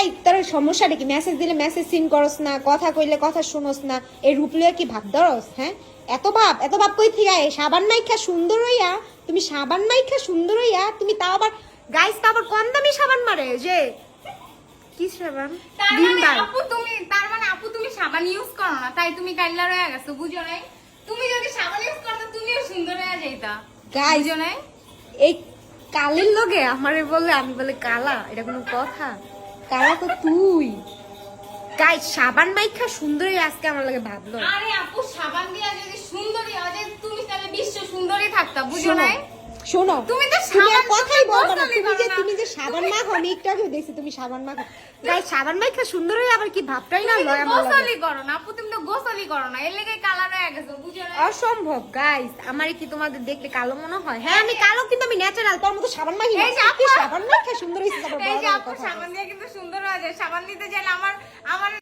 এই তোর সমস্যাটা কি? মেসেজ দিলে মেসেজ সিন করস না, কথা কইলে কথা শুনস না, এই রূপ লইয়া কি ভাব ধরস? হ্যাঁ, এত ভাব কই থেকে আয়? সাবান মাইখা সুন্দর হইয়া, তুমি সাবান মাইখা সুন্দর হইয়া, তুমি তাও আবার গাইস, তাও আবার কম দামি সাবান মারে যে কি সাবান? তার মানে আপু তুমি সাবান ইউজ করো না, তাই তুমি কাইলা রয়ে গেছো, বুঝো নাই? তুমি যদি সাবান ইউজ করতে তুমিও সুন্দর হয়ে যাইতা, গাইস বুঝো নাই? এই কালের লগে আমারে বলে, আমি বলে কালা, এটা কোনো কথা? কালা তো তুই। গাইস সাবান মাইখা সুন্দরই আজকে আমার লাগে ভাবলো। আরে আপু সাবান দিয়া যদি সুন্দরী হয় যে তুমি তাহলে বিশ্ব সুন্দরী থাকতা, বুঝো শোনো, নাই? শোনো, তুমি তো তুমি আর সাবান কথাই বলবো না। গোসলই করো না। তুমি যে সাবান মাখো, আমি একটু আগে দেখছি তুমি সাবান মাখো। গাইস সাবান মাইখা সুন্দর হয়ে আবার কি ভাবটাই না লয় আমার লাগে। গোসলই করো না আপু, তুমি তো গোসলই করো না, এর লেগে কালার হয়ে গেছো, বুঝো নাই? অসম্ভব গাইস, আমারে কি তোমাদের দেখতে কালো মনে হয়? হ্যাঁ আমি কালো, কিন্তু আমি ন্যাচারাল, তোর মতো সাবান মাখি না। এই যে আপু, তুই সাবান মাখা সুন্দর হইছিস, আবার এই বড় যে বড় আপু কথা। সাবান দিয়ে কিন্তু সুন্দর হয়ে যায়, সাবান নিতে চাইলে আমার